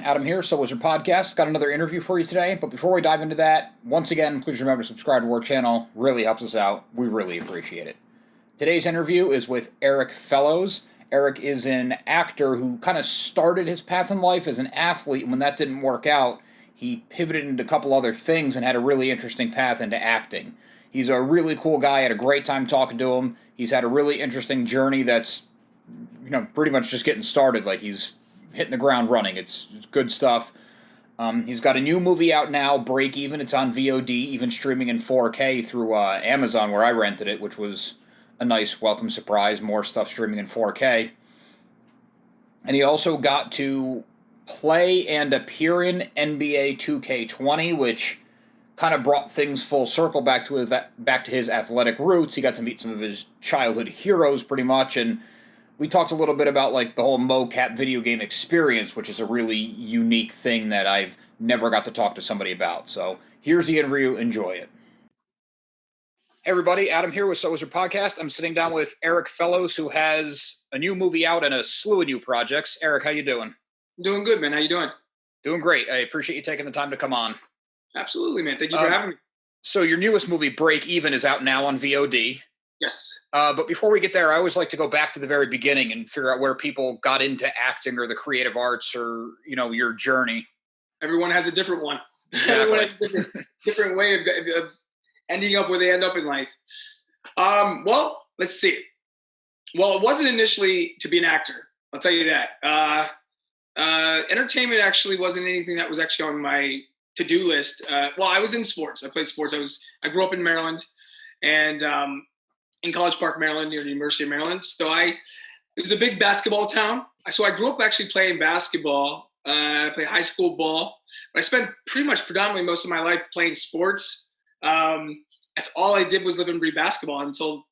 Adam here, So Was Your Podcast. Got another interview for you today, but before we dive into that, once again, please remember to subscribe to our channel. Really helps us out. We really appreciate it. Today's interview is with Erik Fellows. Erik is an actor who kind of started his path in life as an athlete, and when that didn't work out, he pivoted into a couple other things and had a really interesting path into acting. He's a really cool guy. I had a great time talking to him. He's had a really interesting journey that's, pretty much just getting started. Like, he's hitting the ground running. It's good stuff. He's got a new movie out now, Break Even. It's on VOD, even streaming in 4K through Amazon, where I rented it, which was a nice welcome surprise. More stuff streaming in 4K. And he also got to play and appear in NBA 2K20, which kind of brought things full circle back to his athletic roots. He got to meet some of his childhood heroes, pretty much, and we talked a little bit about like the whole mocap video game experience, which is a really unique thing that I've never got to talk to somebody about. So here's the interview. Enjoy it. Hey everybody, Adam here with So Was Your Podcast. I'm sitting down with Erik Fellows, who has a new movie out and a slew of new projects. Erik, how you doing? Doing good, man. How you doing? Doing great. I appreciate you taking the time to come on. Absolutely, man. Thank you for having me. So your newest movie, Break Even, is out now on VOD. Yes. But before we get there, I always like to go back to the very beginning and figure out where people got into acting or the creative arts or, your journey. Everyone has a different one. Exactly. Everyone has a different way of ending up where they end up in life. Well, let's see. Well, it wasn't initially to be an actor. I'll tell you that. Entertainment actually wasn't anything that was actually on my to-do list. Well, I was in sports. I played sports. I grew up in Maryland, and in College Park, Maryland, near the University of Maryland. So it was a big basketball town. So I grew up actually playing basketball. I played high school ball. But I spent predominantly most of my life playing sports. That's all I did was live and breathe basketball until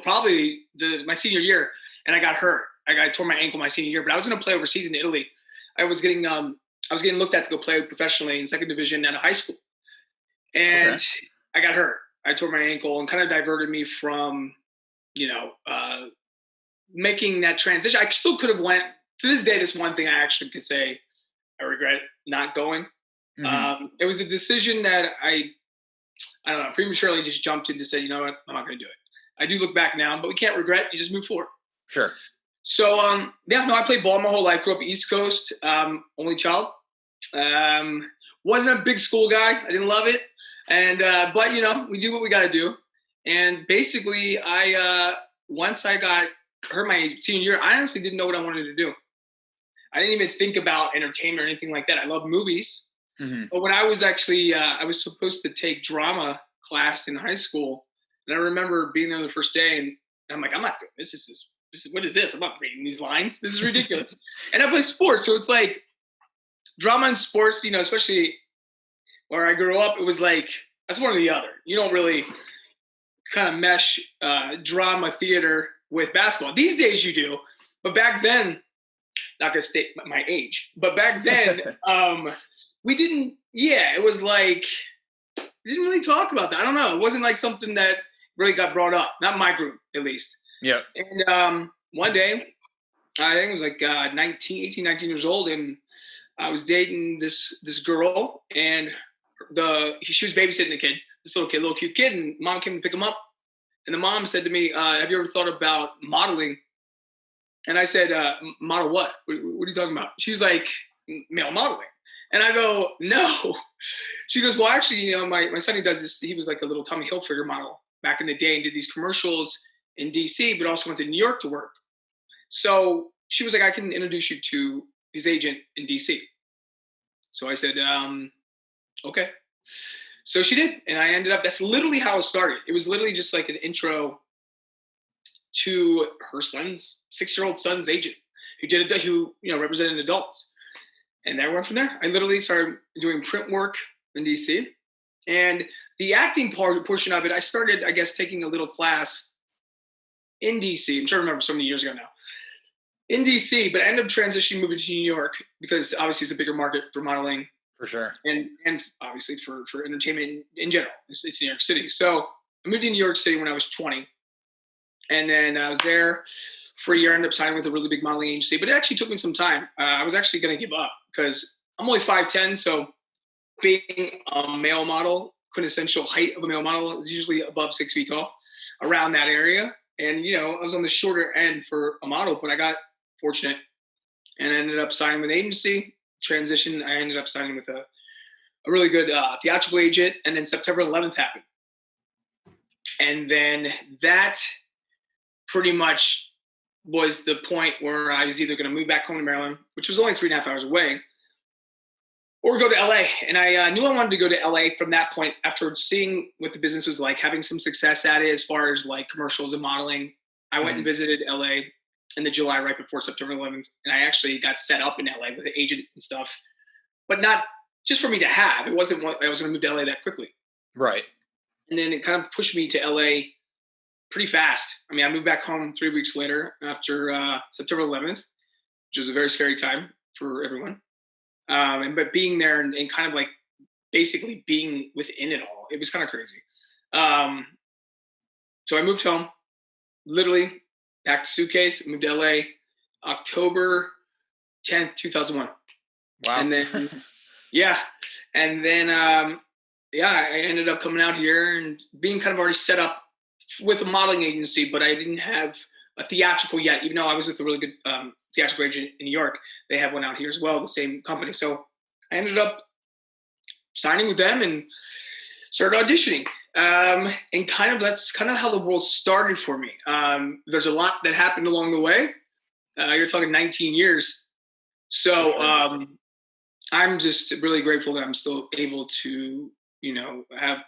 probably my senior year, and I got hurt. I tore my ankle my senior year, but I was going to play overseas in Italy. I was getting looked at to go play professionally in second division at a high school, and okay. I got hurt. I tore my ankle and kind of diverted me from, making that transition. I still could have went. To this day, this one thing I actually could say I regret not going. Mm-hmm. It was a decision that I don't know, prematurely just jumped in to say, you know what, I'm not going to do it. I do look back now, but we can't regret. You just move forward. Sure. So, I played ball my whole life. Grew up East Coast, only child. Wasn't a big school guy. I didn't love it. And, but we do what we got to do. And basically once I got hurt my senior year, I honestly didn't know what I wanted to do. I didn't even think about entertainment or anything like that. I love movies. Mm-hmm. But when I was actually, I was supposed to take drama class in high school. And I remember being there the first day and I'm like, I'm not doing this. What is this? I'm not reading these lines. This is ridiculous. And I play sports. So it's like drama and sports, especially where I grew up, it was like, that's one or the other. You don't really kind of mesh drama, theater with basketball. These days you do. But back then, not going to state my age, but back then, we didn't, it was like, we didn't really talk about that. I don't know. It wasn't like something that really got brought up. Not my group, at least. Yeah. And one day, I think it was like 18, 19 years old, and I was dating this girl, and she was babysitting this little cute kid, and mom came to pick him up. And the mom said to me, have you ever thought about modeling? And I said, model what? What are you talking about? She was like, male modeling. And I go, no. She goes, well, actually, my son, he does this. He was like a little Tommy Hilfiger model back in the day and did these commercials in DC, but also went to New York to work. So she was like, I can introduce you to his agent in DC. So I said, okay. So she did. And I ended up, that's literally how it started. It was literally just like an intro to her 6-year-old son's agent who represented adults. And I went from there. I literally started doing print work in DC. And the acting portion of it, I started, I guess, taking a little class in DC. I'm sure I remember so many years ago now. In DC, but I ended up transitioning, moving to New York because obviously it's a bigger market for modeling. For sure. And obviously for entertainment in general. It's New York City. So I moved to New York City when I was 20. And then I was there for a year, ended up signing with a really big modeling agency. But it actually took me some time. I was actually going to give up because I'm only 5'10", so being a male model, quintessential height of a male model is usually above 6 feet tall, around that area. And, you know, I was on the shorter end for a model, but I got fortunate and I ended up signing with an agency. Transition, I ended up signing with a really good theatrical agent. And then September 11th happened. And then that pretty much was the point where I was either going to move back home to Maryland, which was only 3.5 hours away, or go to LA. And I knew I wanted to go to LA from that point after seeing what the business was like, having some success at it as far as like commercials and modeling. I went and visited LA in the July right before September 11th. And I actually got set up in LA with an agent and stuff, but not just for me to have. It wasn't what I was going to move to LA that quickly. Right. And then it kind of pushed me to LA pretty fast. I mean, I moved back home 3 weeks later after September 11th, which was a very scary time for everyone. But being there and kind of like basically being within it all, it was kind of crazy. So I moved home, literally packed a suitcase, moved to LA, October 10th, 2001. Wow. And then, yeah. And then, I ended up coming out here and being kind of already set up with a modeling agency, but I didn't have a theatrical yet, even though I was with a really good theatrical agent in New York. They have one out here as well, the same company. So I ended up signing with them and started auditioning. And that's kind of how the world started for me. There's a lot that happened along the way. You're talking 19 years. So sure. I'm just really grateful that I'm still able to, you know, have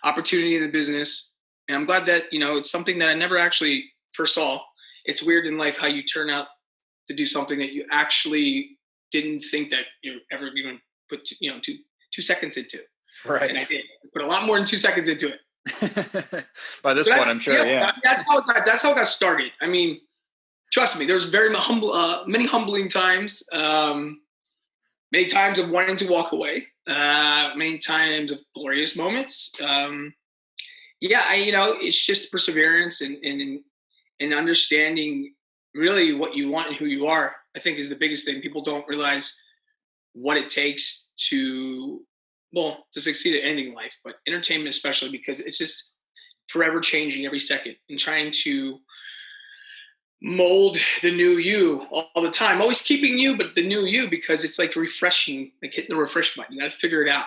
opportunity in the business. And I'm glad that, you know, it's something that I never actually foresaw. It's weird in life how you turn out to do something that you actually didn't think that you're ever even put, you know, two seconds into. Right. And I did put a lot more than 2 seconds into it. By this point, I'm sure. Yeah. That's how it got started. I mean, trust me, there's very many humbling times, many times of wanting to walk away, many times of glorious moments. It's just perseverance and understanding really what you want and who you are, I think is the biggest thing. People don't realize what it takes to succeed at anything in life, but entertainment especially, because it's just forever changing every second and trying to mold the new you all the time, always keeping you, but the new you, because it's like refreshing, like hitting the refresh button. You got to figure it out.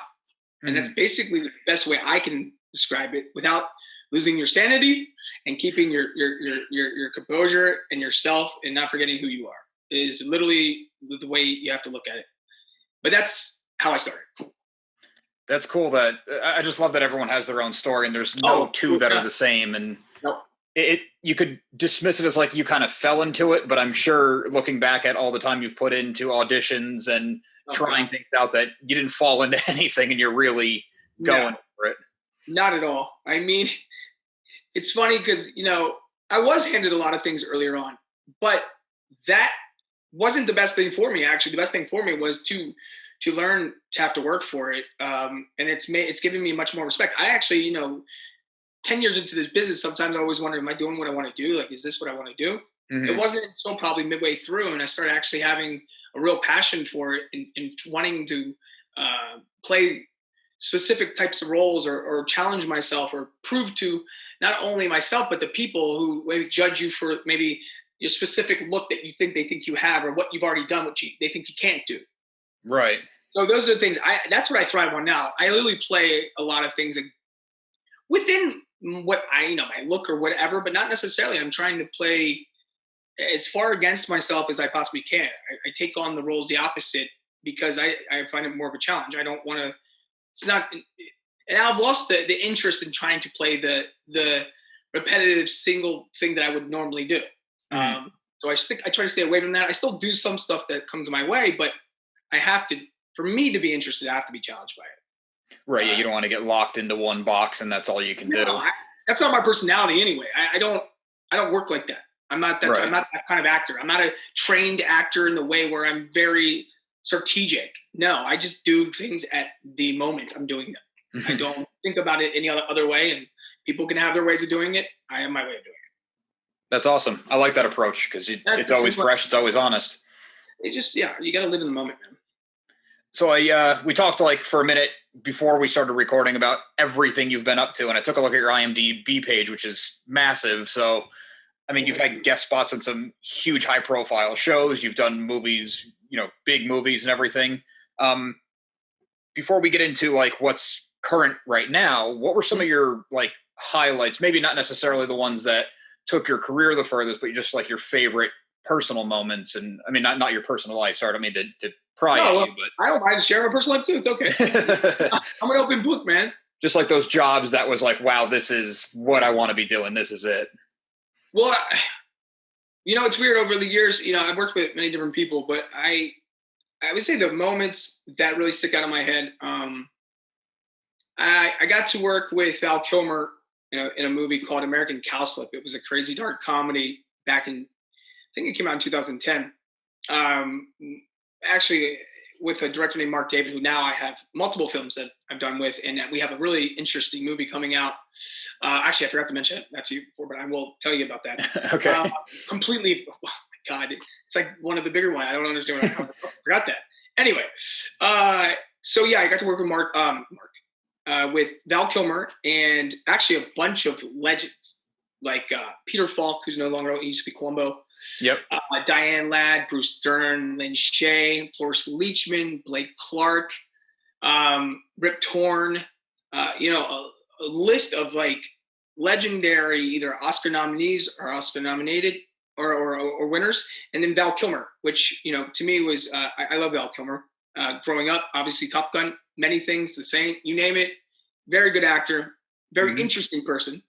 And that's basically the best way I can describe it without losing your sanity and keeping your composure and yourself and not forgetting who you are is literally the way you have to look at it. But that's how I started. That's cool. That I just love that everyone has their own story and there's no two that are the same. And you could dismiss it as like you kind of fell into it, but I'm sure looking back at all the time you've put into auditions and trying things out, that you didn't fall into anything and you're really going for it. Not at all. I mean, it's funny because, you know, I was handed a lot of things earlier on, but that wasn't the best thing for me. Actually, the best thing for me was to learn to have to work for it. And it's given me much more respect. I actually, you know, 10 years into this business, sometimes I always wonder, am I doing what I want to do? Like, is this what I want to do? Mm-hmm. It wasn't until probably midway through, and I started actually having a real passion for it and wanting to play specific types of roles or challenge myself or prove to not only myself, but the people who maybe judge you for maybe your specific look that they think you have, or what you've already done, what they think you can't do. Right. So those are the things that's what I thrive on now. I literally play a lot of things within what my look or whatever, but not necessarily. I'm trying to play as far against myself as I possibly can. I take on the roles the opposite because I find it more of a challenge. I don't want to, it's not, and I've lost the interest in trying to play the repetitive single thing that I would normally do. Mm-hmm. So I try to stay away from that. I still do some stuff that comes my way, but I have to, for me to be interested, I have to be challenged by it. Right. You don't want to get locked into one box and that's all you can do. That's not my personality anyway. I don't work like that. I'm not that. Right. I'm not that kind of actor. I'm not a trained actor in the way where I'm very strategic. No, I just do things at the moment I'm doing them. I don't think about it any other way. And people can have their ways of doing it. I have my way of doing it. That's awesome. I like that approach because it's always fresh. It's always honest. You got to live in the moment, man. So we talked like for a minute before we started recording about everything you've been up to, and I took a look at your IMDb page, which is massive. So, I mean, you've had guest spots on some huge high-profile shows. You've done movies, big movies and everything. Before we get into like what's current right now, what were some of your like highlights? Maybe not necessarily the ones that took your career the furthest, but just like your favorite personal moments. And I mean, not your personal life. Sorry, I don't mean to pry at you, but I don't mind sharing my personal life too. It's okay. I'm an open book, man. Just like those jobs that was like, wow, this is what I want to be doing. This is it. Well, it's weird over the years, I've worked with many different people, but I would say the moments that really stick out of my head. I got to work with Val Kilmer, in a movie called American Cowslip. It was a crazy dark comedy back in, I think it came out in 2010. Actually, with a director named Mark David, who now I have multiple films that I've done with, and we have a really interesting movie coming out. Actually, I forgot to mention that to you before, but I will tell you about that. Okay. Completely, oh my God, it's like one of the bigger ones. I don't understand what I forgot that. Anyway, so yeah, I got to work with with Val Kilmer, and actually a bunch of legends, like Peter Falk, who's no longer, he used to be Columbo. Yep. Diane Ladd, Bruce Dern, Lynn Shay, Cloris Leachman, Blake Clark, Rip Torn, a list of like legendary either Oscar nominees or Oscar nominated or winners. And then Val Kilmer, which, to me was, I love Val Kilmer. Growing up, obviously Top Gun, many things, the same, you name it. Very good actor, very interesting person.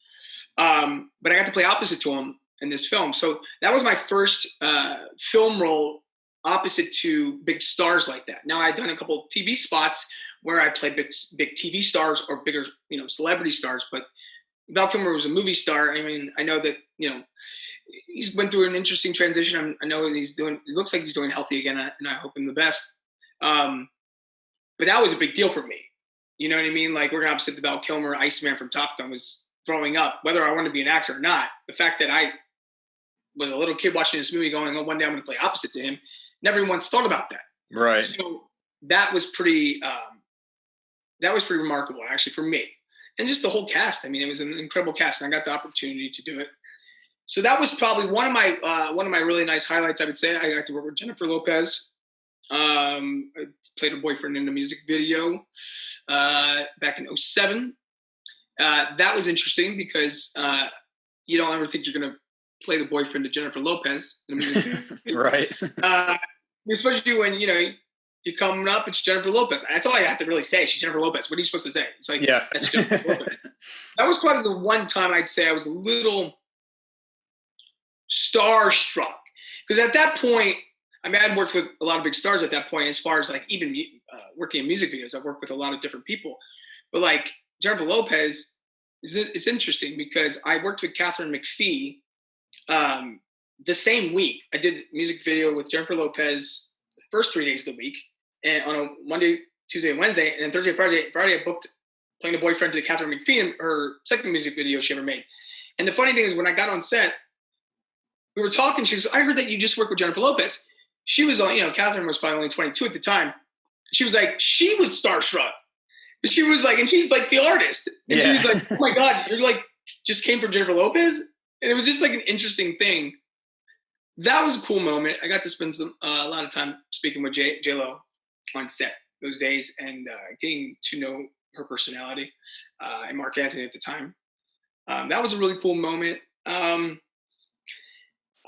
But I got to play opposite to him in this film. So that was my first film role opposite to big stars like that. Now I'd done a couple of TV spots where I played big TV stars or bigger, celebrity stars, but Val Kilmer was a movie star. I mean, I know that, he's went through an interesting transition. I know it looks like he's doing healthy again, and I hope him the best. But that was a big deal for me. You know what I mean? Like working opposite the Val Kilmer, Iceman from Top Gun was growing up, whether I wanted to be an actor or not. The fact that I was a little kid watching this movie going, oh, one day I'm going to play opposite to him. Never once thought about that. Right. So that was pretty remarkable actually for me. And just the whole cast. I mean, it was an incredible cast, and I got the opportunity to do it. So that was probably one of my really nice highlights. I would say I got to work with Jennifer Lopez. I played her boyfriend in a music video back in 2007. That was interesting because you don't ever think you're going to play the boyfriend to Jennifer Lopez in a music video. Right. Especially when, you're coming up, it's Jennifer Lopez. That's all I have to really say. She's Jennifer Lopez. What are you supposed to say? It's like, yeah, that's Jennifer Lopez. That was probably the one time I'd say I was a little starstruck. Because at that point, I mean, I'd worked with a lot of big stars at that point, as far as like even working in music videos. I've worked with a lot of different people. But like Jennifer Lopez, it's interesting because I worked with Catherine McPhee the same week. I did a music video with Jennifer Lopez the first 3 days of the week, and on a Monday, Tuesday, and Wednesday, and then Thursday, Friday I booked playing a boyfriend to Catherine McPhee in her second music video she ever made. And the funny thing is, when I got on set, we were talking. She goes, "I heard that you just worked with Jennifer Lopez." She was on, Catherine was probably only 22 at the time. She was like, she was starstruck. She was like, and she's like the artist. And she was like, oh my God, you're like, just came from Jennifer Lopez? And it was just like an interesting thing. That was a cool moment. I got to spend a lot of time speaking with J-Lo on set those days and getting to know her personality and Mark Anthony at the time. That was a really cool moment.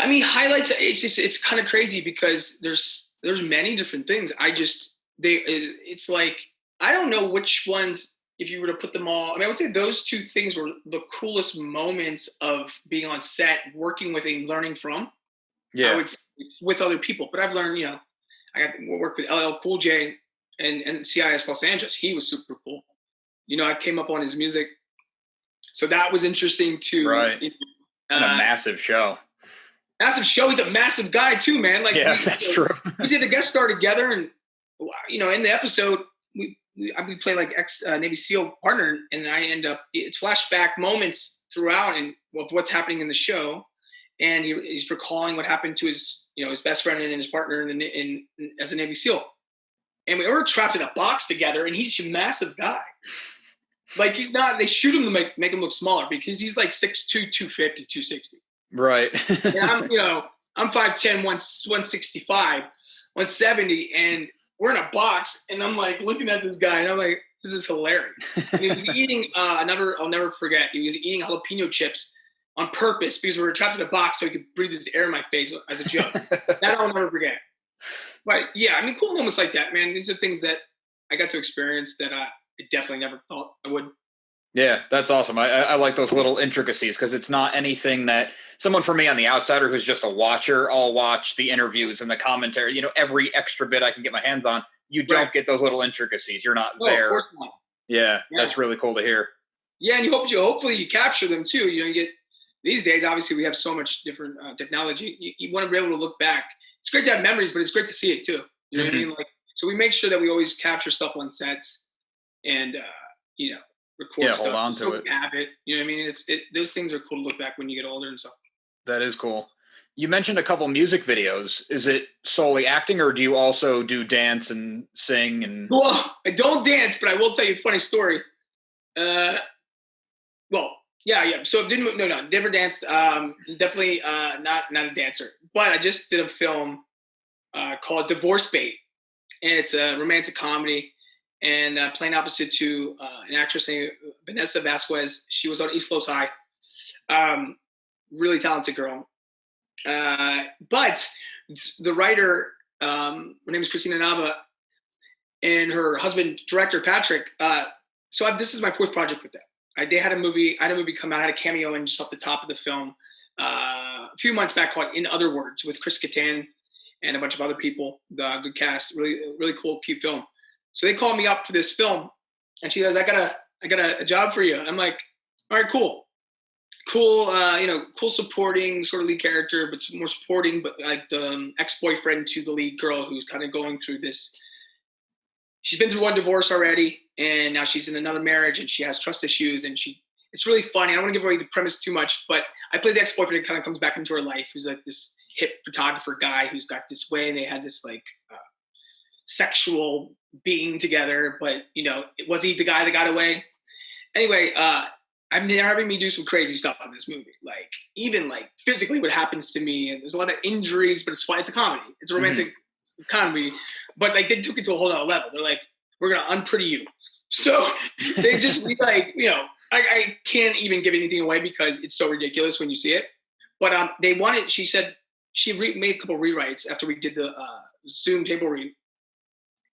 I mean, highlights, it's kind of crazy because there's many different things. It's like, I don't know which ones, if you were to put them all, I mean, I would say those two things were the coolest moments of being on set, working with and learning from. Yeah. I would say with other people, but I've learned, I got to work with LL Cool J and CIS Los Angeles. He was super cool. I came up on his music. So that was interesting too. Right. And a massive show. Massive show. He's a massive guy too, man. Like, yeah, that's true. We did a guest star together, and in the episode, we play like ex-Navy SEAL partner, and I end up, it's flashback moments throughout and what's happening in the show, and he's recalling what happened to his best friend and his partner as a Navy SEAL, and we were trapped in a box together, and he's a massive guy. Like, he's not, they shoot him to make him look smaller because he's like 6'2", 250, 260. Right. And I'm 5'10", 165, 170, and we're in a box, and I'm like looking at this guy, and I'm like, this is hilarious. And he was eating, I'll never forget, he was eating jalapeno chips on purpose because we were trapped in a box so he could breathe his air in my face as a joke. That I'll never forget. But yeah, I mean, cool moments like that, man. These are things that I got to experience that I definitely never thought I would. Yeah, that's awesome. I like those little intricacies because it's not anything that someone for me on the outsider who's just a watcher, I'll watch the interviews and the commentary, every extra bit I can get my hands on. You don't get those little intricacies. You're not there. Of course not. Yeah, that's really cool to hear. Yeah, and hopefully you capture them too. You get these days, obviously we have so much different technology. You want to be able to look back. It's great to have memories, but it's great to see it too. You know what I mean? Like, so we make sure that we always capture stuff on sets and record stuff. Hold on to it. Have it. You know what I mean? Those things are cool to look back when you get older and stuff. That is cool. You mentioned a couple music videos. Is it solely acting, or do you also do dance and sing? And well, I don't dance, but I will tell you a funny story. Yeah. So never danced. Definitely not a dancer. But I just did a film called Divorce Bait, and it's a romantic comedy. And playing opposite to an actress named Vanessa Vasquez. She was on East Los High. Really talented girl. But the writer, her name is Christina Nava, and her husband, director Patrick. This is my fourth project with them. I had a movie come out. I had a cameo in just off the top of the film a few months back called In Other Words with Chris Kattan and a bunch of other people. The good cast, really, really cool, cute film. So they called me up for this film, and she goes, "I got a job for you." I'm like, "All right, cool, cool supporting sort of lead character, but more supporting, but like the ex-boyfriend to the lead girl who's kind of going through this. She's been through one divorce already, and now she's in another marriage, and she has trust issues, and it's really funny. I don't want to give away the premise too much, but I played the ex-boyfriend who kind of comes back into her life, who's like this hip photographer guy who's got this way, and they had this like sexual being together, but was he the guy that got away? Anyway, they're having me do some crazy stuff in this movie, like even like physically what happens to me, and there's a lot of injuries, but it's fun. It's a comedy. It's a romantic comedy, but like they took it to a whole other level. They're like, "We're gonna unpretty you." So they just I can't even give anything away because it's so ridiculous when you see it. But they wanted. She said she made a couple rewrites after we did the Zoom table read.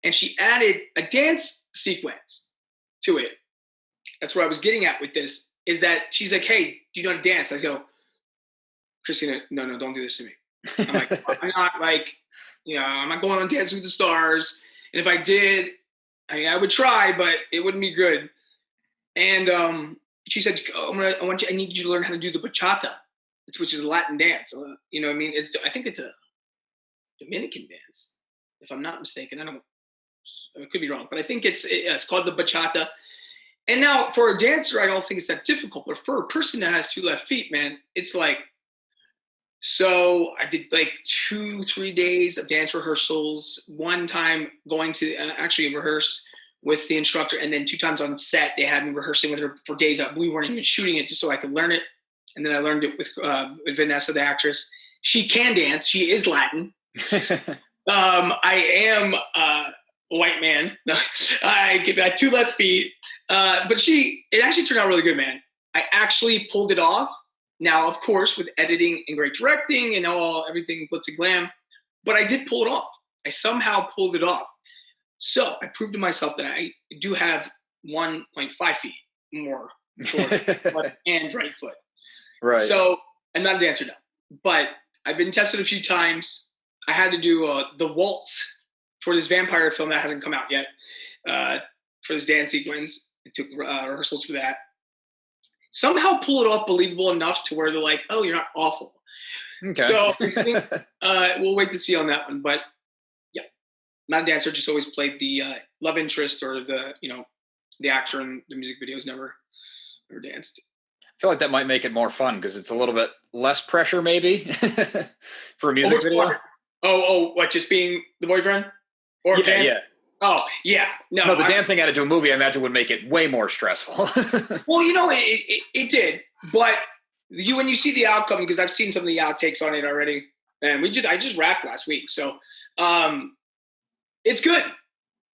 And she added a dance sequence to it. That's where I was getting at with this, is that she's like, "Hey, do you know how to dance?" I go, "Christina, no, don't do this to me." I'm like, I'm not like, I'm not going on Dancing with the Stars. And if I did, I would try, but it wouldn't be good. And she said, I need you to learn how to do the bachata, which is a Latin dance. You know what I mean? I think it's a Dominican dance, if I'm not mistaken. I could be wrong, but I think it's called the bachata. And now for a dancer, I don't think it's that difficult, but for a person that has two left feet, man, it's like, so I did like 2-3 days of dance rehearsals, one time going to actually rehearse with the instructor, and then 2 times on set, they had me rehearsing with her for days up. We weren't even shooting it just so I could learn it. And then I learned it with Vanessa, the actress. She can dance. She is Latin. I am a white man. I got 2 left feet. But it actually turned out really good, man. I actually pulled it off. Now, of course, with editing and great directing and everything glitz and glam, but I did pull it off. I somehow pulled it off. So I proved to myself that I do have 1.5 feet more left and right foot. Right. So I'm not a dancer now, but I've been tested a few times. I had to do the waltz for this vampire film that hasn't come out yet, for this dance sequence. I took rehearsals for that. Somehow pull it off believable enough to where they're like, "Oh, you're not awful." Okay. So I think we'll wait to see on that one. But yeah, not a dancer. Just always played the love interest or the actor in the music videos. Never danced. I feel like that might make it more fun because it's a little bit less pressure, maybe, for a music video. What? Just being the boyfriend or yeah. Oh yeah, No, the dancing had to do a movie. I imagine would make it way more stressful. Well, it did, but when you see the outcome, because I've seen some of the outtakes on it already, and I just wrapped last week, so it's good.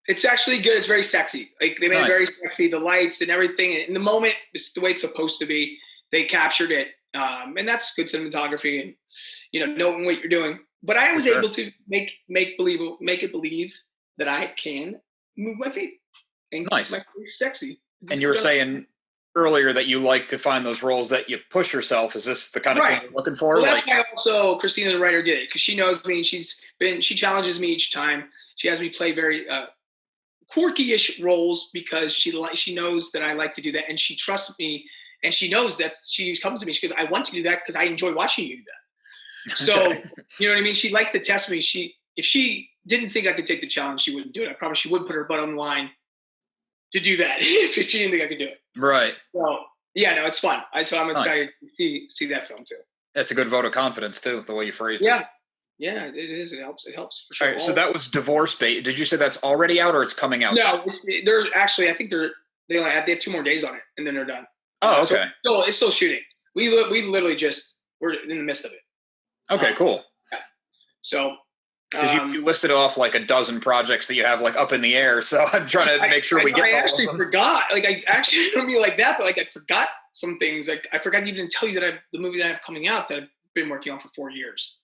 It's actually good. It's very sexy. Like they made it very sexy. The lights and everything, in the moment, it's the way it's supposed to be. They captured it, and that's good cinematography, and knowing what you're doing. But I was able to make it believe that I can move my feet and make my feet sexy. And you were saying earlier that you like to find those roles that you push yourself. Is this the kind of thing you're looking for? Well, that's why also Christina, the writer, did it, because she knows me. She challenges me each time. She has me play very quirky-ish roles because she knows that I like to do that, and she trusts me, and she knows that she comes to me. She goes, "I want to do that because I enjoy watching you do that." So you know what I mean? She likes to test me. If she didn't think I could take the challenge, she wouldn't do it. I promise she would put her butt on the line to do that if she didn't think I could do it. Right. So yeah, no, it's fun. So I'm excited to see that film too. That's a good vote of confidence too, the way you phrased it. Yeah, it is. It helps for sure. All right, so that was Divorce Bait. Did you say that's already out or it's coming out? No, there's actually, I think they have 2 more days on it and then they're done. Oh, okay. So it's still shooting. We literally we're in the midst of it. Okay, cool. Yeah. So you listed off like a dozen projects that you have like up in the air, so I'm trying to make sure we get to all of them. I actually forgot. Like I actually don't mean like that, but like I forgot some things. Like I forgot to even tell you that the movie that I have coming out that I've been working on for 4 years.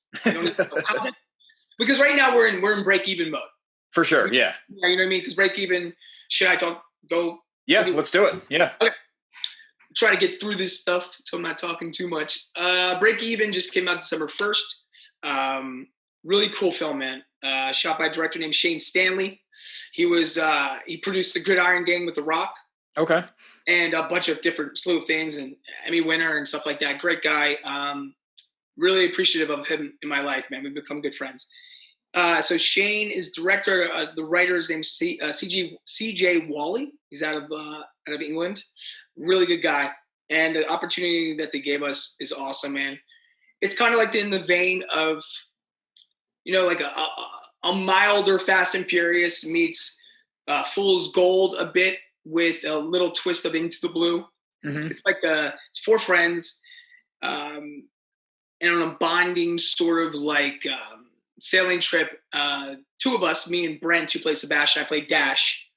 Because right now we're in break even mode. For sure, yeah. You know what I mean? Because break even. Should I go? Yeah, let's do it. Yeah. Okay. Try to get through this stuff, so I'm not talking too much. Break Even just came out December 1st. Really cool film, man. Shot by a director named Shane Stanley. He produced The Gridiron Gang with The Rock. Okay. And a bunch of different slew of things, and Emmy winner and stuff like that. Great guy. Really appreciative of him in my life, man. We've become good friends. So Shane is director. The writer is named C.J. Wally. He's out of England. Really good guy. And the opportunity that they gave us is awesome, man. It's kind of like in the vein of, like a milder Fast and Furious meets Fool's Gold a bit with a little twist of Into the Blue. Mm-hmm. It's like it's 4 friends and on a bonding sort of like sailing trip. 2 of us, me and Brent, who plays Sebastian, I play Dash,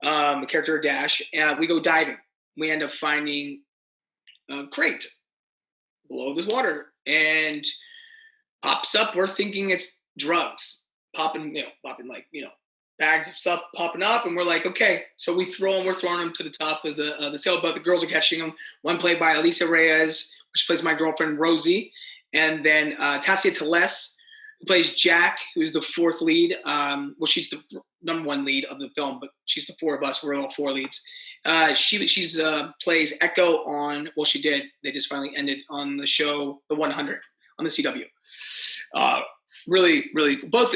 the character of Dash. We go diving. We end up finding a crate below the water and pops up. We're thinking it's drugs popping like, bags of stuff popping up. And we're like, okay. So we're throwing them to the top of the sailboat. The girls are catching them. One played by Alicia Reyes, which plays my girlfriend, Rosie. And then Tassia Teles, who plays Jack, who's the 4th lead. She's the number 1 lead of the film, but she's the 4 of us. We're all 4 leads. She's plays Echo on. Well, she did. They just finally ended on the show, The 100, on the CW. Really, really cool. Both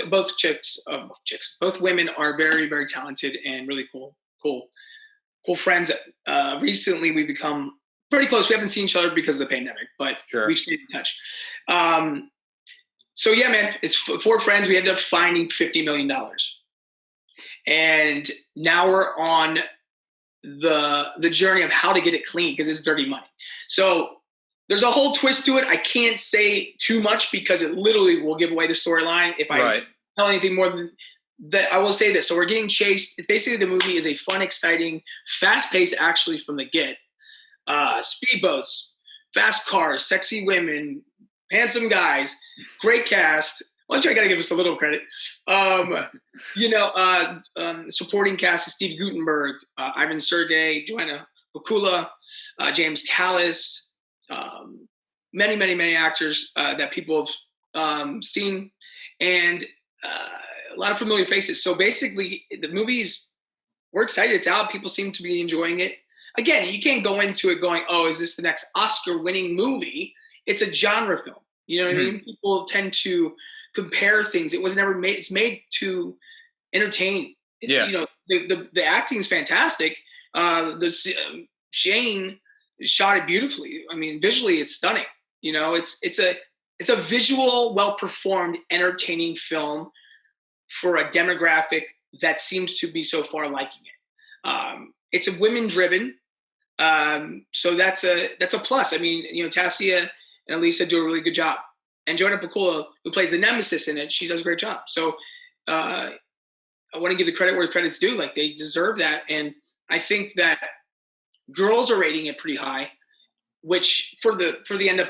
women are very, very talented and really cool friends. Recently, we've become pretty close. We haven't seen each other because of the pandemic, but we've stayed in touch. So yeah, man, it's 4 friends. We ended up finding $50 million. And now we're on the journey of how to get it clean because it's dirty money. So there's a whole twist to it. I can't say too much because it literally will give away the storyline if I tell anything more than that. I will say this. So we're getting chased. It's basically, the movie is a fun, exciting, fast-paced actually from the get. Speedboats, fast cars, sexy women, handsome guys, great cast. Well, I got to give us a little credit. Supporting cast is Steve Guttenberg, Ivan Sergey, Joanna Bakula, James Callis, many, many, many actors that people have seen, and a lot of familiar faces. So basically, the movie's, we're excited it's out. People seem to be enjoying it. Again, you can't go into it going, oh, is this the next Oscar-winning movie? It's a genre film. You know what I mean? People tend to compare things. It was never made. It's made to entertain. It's, the acting is fantastic. Shane shot it beautifully. I mean, visually, it's stunning. It's a visual, well-performed, entertaining film for a demographic that seems to be so far liking it. It's a women-driven, so that's a plus. I mean, Tassia and Elisa do a really good job, and Jonah Pakula, who plays the nemesis in it, she does a great job. So I want to give the credit where credit's due. Like, they deserve that, and I think that girls are rating it pretty high, which for the end up,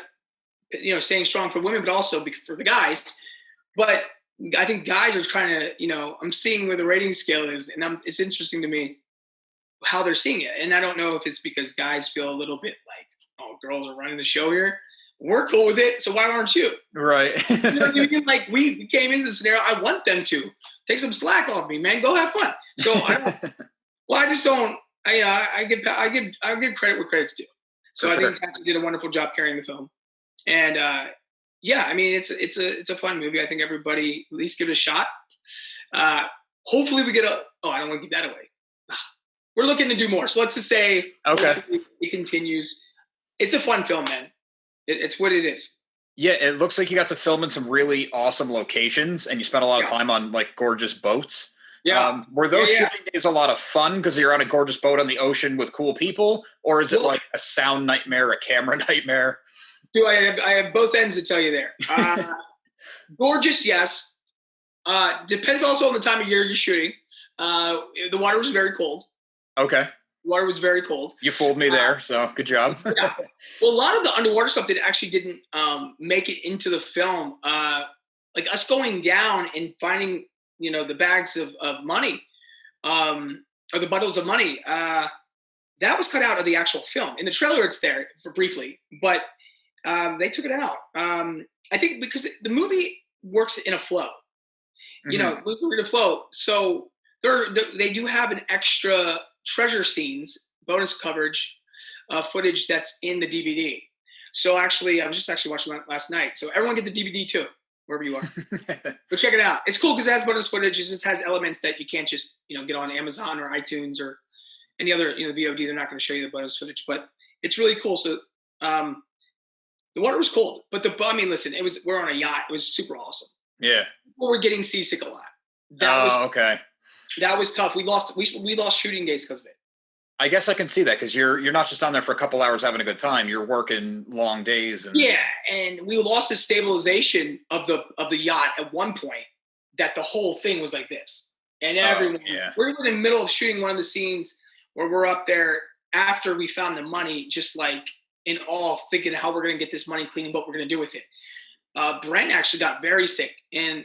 staying strong for women, but also for the guys. But I think guys are trying to, I'm seeing where the rating scale is, and it's interesting to me how they're seeing it. And I don't know if it's because guys feel a little bit like, oh, girls are running the show here. We're cool with it, so why aren't you? Right. You know what I mean? Like, we came into the scenario. I want them to take some slack off me, man. Go have fun. So I just don't. I give credit where credit's due. So I think Tassie did a wonderful job carrying the film. And I mean, it's a fun movie. I think everybody at least give it a shot. Hopefully we get I don't want to give that away. We're looking to do more. So let's just say it continues. It's a fun film, man. It's what it is. Yeah, it looks like you got to film in some really awesome locations, and you spent a lot of time on like gorgeous boats. Yeah. Were those shooting days a lot of fun because you're on a gorgeous boat on the ocean with cool people, or is it like a sound nightmare, a camera nightmare? Do I have both ends to tell you there. Gorgeous, yes. Depends also on the time of year you're shooting. The water was very cold. Okay. The water was very cold. You fooled me there, so good job. Yeah. Well, a lot of the underwater stuff that actually didn't make it into the film, like us going down and finding, the bags of money, or the bundles of money, that was cut out of the actual film. In the trailer, it's there for briefly, but they took it out. I think because the movie works in a flow, we're in a flow. So they do have an extra treasure scenes, bonus coverage, footage that's in the DVD. So actually, I was just watching that last night. So everyone get the DVD too, wherever you are. Go check it out. It's cool because it has bonus footage. It just has elements that you can't just, get on Amazon or iTunes or any other, VOD. They're not going to show you the bonus footage, but it's really cool. So, the water was cold, but listen, we're on a yacht. It was super awesome. Yeah. People were getting seasick a lot. Okay. That was tough. We lost shooting days because of it. I guess I can see that because you're not just on there for a couple hours having a good time. You're working long days. And we lost the stabilization of the yacht at one point. That the whole thing was like this, and everyone. We're in the middle of shooting one of the scenes where we're up there after we found the money, just like in awe, thinking how we're going to get this money clean and what we're going to do with it. Brent actually got very sick, and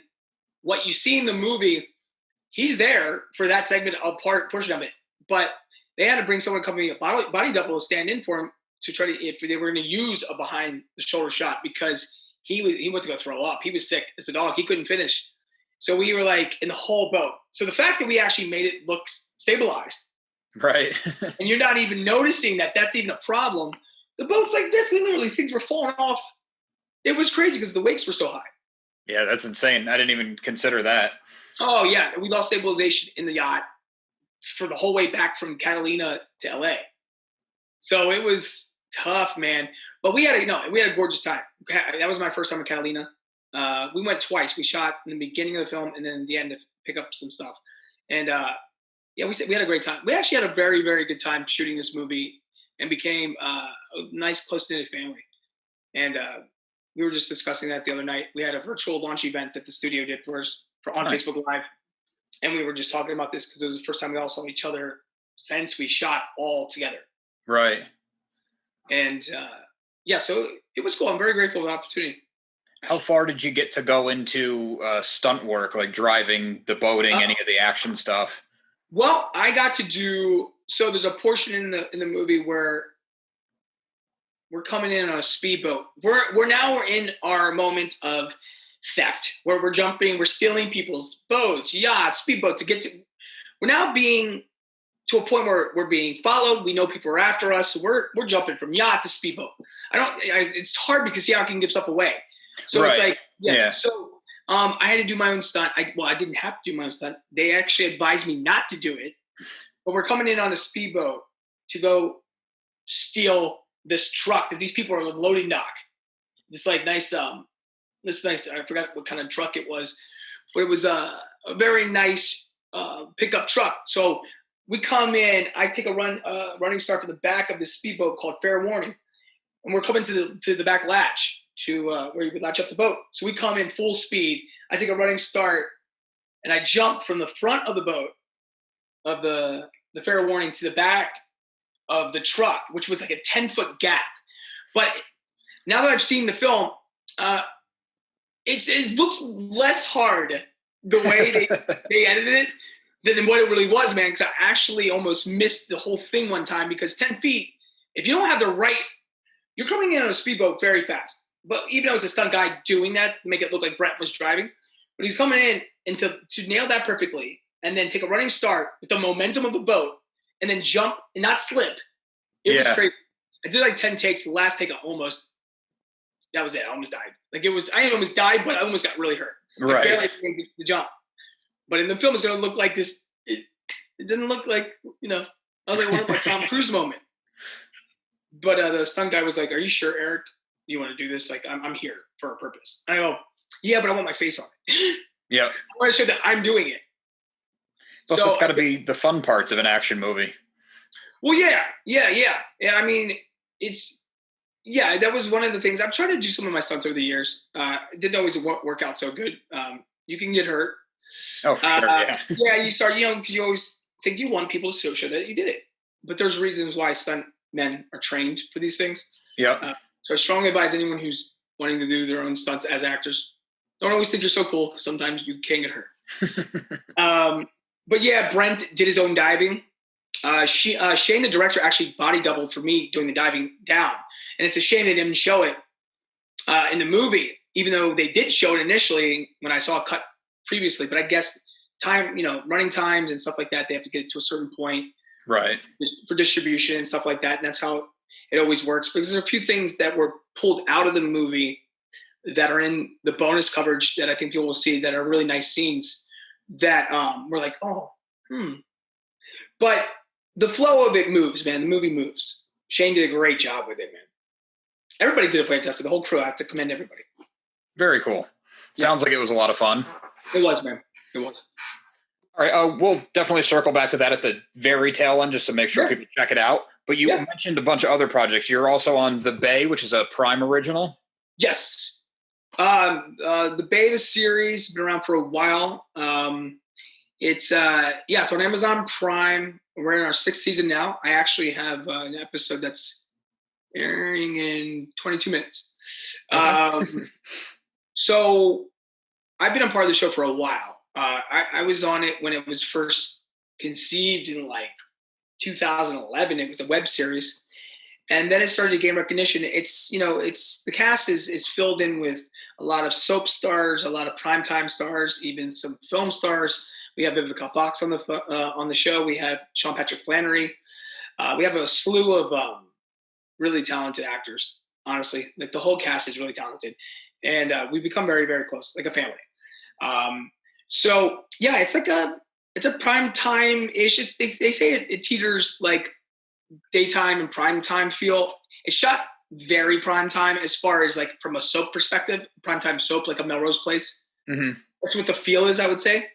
what you see in the movie, he's there for that segment, portion of it, but they had to bring someone coming, a body double, to stand in for him to try to, if they were going to use a behind the shoulder shot, because he went to go throw up. He was sick as a dog. He couldn't finish. So we were like in the whole boat. So the fact that we actually made it look stabilized, right, and you're not even noticing that that's even a problem. The boat's like this. Things were falling off. It was crazy because the wakes were so high. Yeah, that's insane. I didn't even consider that. Oh, yeah. We lost stabilization in the yacht for the whole way back from Catalina to LA. So it was tough, man. But we had a gorgeous time. That was my first time in Catalina. We went twice. We shot in the beginning of the film and then at the end to pick up some stuff. And we had a great time. We actually had a very, very good time shooting this movie and became a nice, close-knit family. And we were just discussing that the other night. We had a virtual launch event that the studio did for us on Facebook Live. And we were just talking about this because it was the first time we all saw each other since we shot all together. Right. And so it was cool. I'm very grateful for the opportunity. How far did you get to go into stunt work, like driving, the boating, any of the action stuff? Well, I got to do, so there's a portion in the movie where we're coming in on a speedboat. We're in our moment of theft, where we're jumping, we're stealing people's boats, yachts, speedboats to get to. We're now being to a point where we're being followed. We know people are after us. So we're jumping from yacht to speedboat. It's hard because I can give stuff away. So It's like, So I had to do my own stunt. I didn't have to do my own stunt. They actually advised me not to do it. But we're coming in on a speedboat to go steal this truck that these people are loading dock. This nice, I forgot what kind of truck it was, but it was a very nice pickup truck. So we come in, I take a running start for the back of this speedboat called Fair Warning. And we're coming to the back latch to where you would latch up the boat. So we come in full speed. I take a running start and I jump from the front of the boat of the Fair Warning to the back of the truck, which was like a 10-foot gap. But now that I've seen the film, it looks less hard the way they edited it than what it really was, man. Because I actually almost missed the whole thing one time because 10 feet, if you don't have the right, you're coming in on a speedboat very fast. But even though it's a stunt guy doing that, make it look like Brent was driving, but he's coming in and to nail that perfectly and then take a running start with the momentum of the boat and then jump and not slip. It was crazy. I did like 10 takes. The last take, that was it. I almost died. I almost died, but I almost got really hurt. Right. I barely made the jump. But in the film, it's going to look like this. It didn't look like, I was like one of my Tom Cruise moment. But the stunt guy was like, "Are you sure, Eric? You want to do this? Like, I'm here for a purpose." And I go, "Yeah, but I want my face on it." Yeah. I want to show that I'm doing it. Plus, it's got to be the fun parts of an action movie. Well, yeah. I mean, that was one of the things. I've tried to do some of my stunts over the years. It didn't always work out so good. You can get hurt. Oh, for sure, yeah. Yeah, you start, because you always think you want people to show that you did it. But there's reasons why stunt men are trained for these things. Yeah. So I strongly advise anyone who's wanting to do their own stunts as actors, don't always think you're so cool because sometimes you can get hurt. But yeah, Brent did his own diving. Shane, the director, actually body doubled for me doing the diving down. And it's a shame they didn't show it in the movie, even though they did show it initially when I saw a cut previously. But I guess time, running times and stuff like that, they have to get it to a certain point. Right. For distribution and stuff like that. And that's how it always works. Because there's a few things that were pulled out of the movie that are in the bonus coverage that I think people will see that are really nice scenes that we're like, But the flow of it moves, man. The movie moves. Shane did a great job with it, man. Everybody did a fantastic. The whole crew, I have to commend everybody. Very cool. Sounds like it was a lot of fun. It was, man. It was. All right. We'll definitely circle back to that at the very tail end just to make sure people check it out. But you mentioned a bunch of other projects. You're also on The Bay, which is a Prime original. Yes. The Bay, the series, been around for a while. It's on Amazon Prime. We're in our 6th season now. I actually have an episode that's airing in 22 minutes. So I've been a part of the show for a while. I was on it when it was first conceived in like 2011. It was a web series. And then it started to gain recognition. It's the cast is filled in with a lot of soap stars, a lot of primetime stars, even some film stars. We have Vivica Fox on the show. We have Sean Patrick Flannery. We have a slew of really talented actors. Honestly, like the whole cast is really talented, and we've become very, very close, like a family. So yeah, it's a prime time ish. They say it teeters like daytime and prime time feel. It's shot very prime time as far as like from a soap perspective, prime time soap like a Melrose Place. Mm-hmm. That's what the feel is, I would say.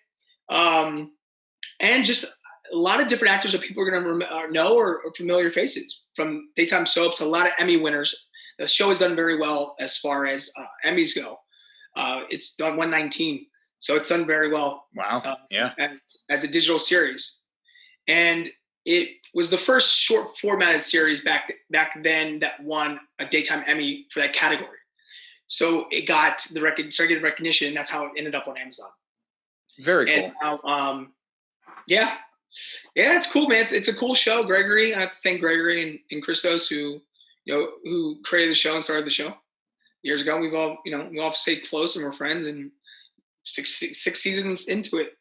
And just a lot of different actors that people are going to know or familiar faces from daytime soaps. A lot of Emmy winners. The show has done very well as far as Emmys go. It's done 119, so it's done very well. Wow! Yeah, as a digital series, and it was the first short formatted series back then that won a daytime Emmy for that category. So it got started getting recognition, and that's how it ended up on Amazon. Very cool. And now, yeah, it's cool, man. It's a cool show. Gregory, I have to thank Gregory and Christos who created the show and started the show years ago. We've all stayed close and we're friends, and six seasons into it.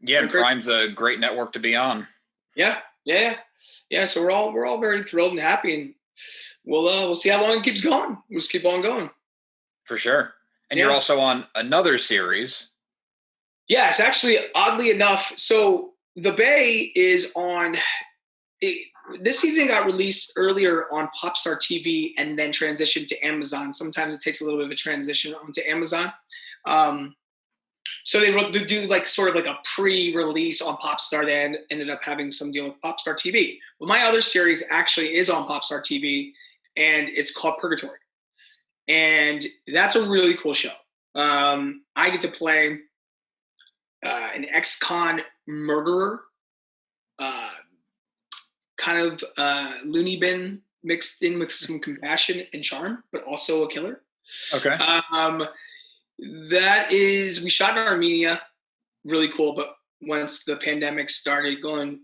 Yeah, Prime's a great network to be on. Yeah. So we're all very thrilled and happy, and we'll see how long it keeps going. We'll just keep on going. For sure. And you're also on another series. Yeah, it's actually oddly enough. So The Bay is on. This season got released earlier on Popstar TV and then transitioned to Amazon. Sometimes it takes a little bit of a transition onto Amazon. So they do like sort of like a pre-release on Popstar. They ended up having some deal with Popstar TV. But my other series actually is on Popstar TV, and it's called Purgatory. And that's a really cool show. I get to play an ex-con murderer, kind of loony bin mixed in with some compassion and charm, but also a killer. Okay. We shot in Armenia, really cool. But once the pandemic started going,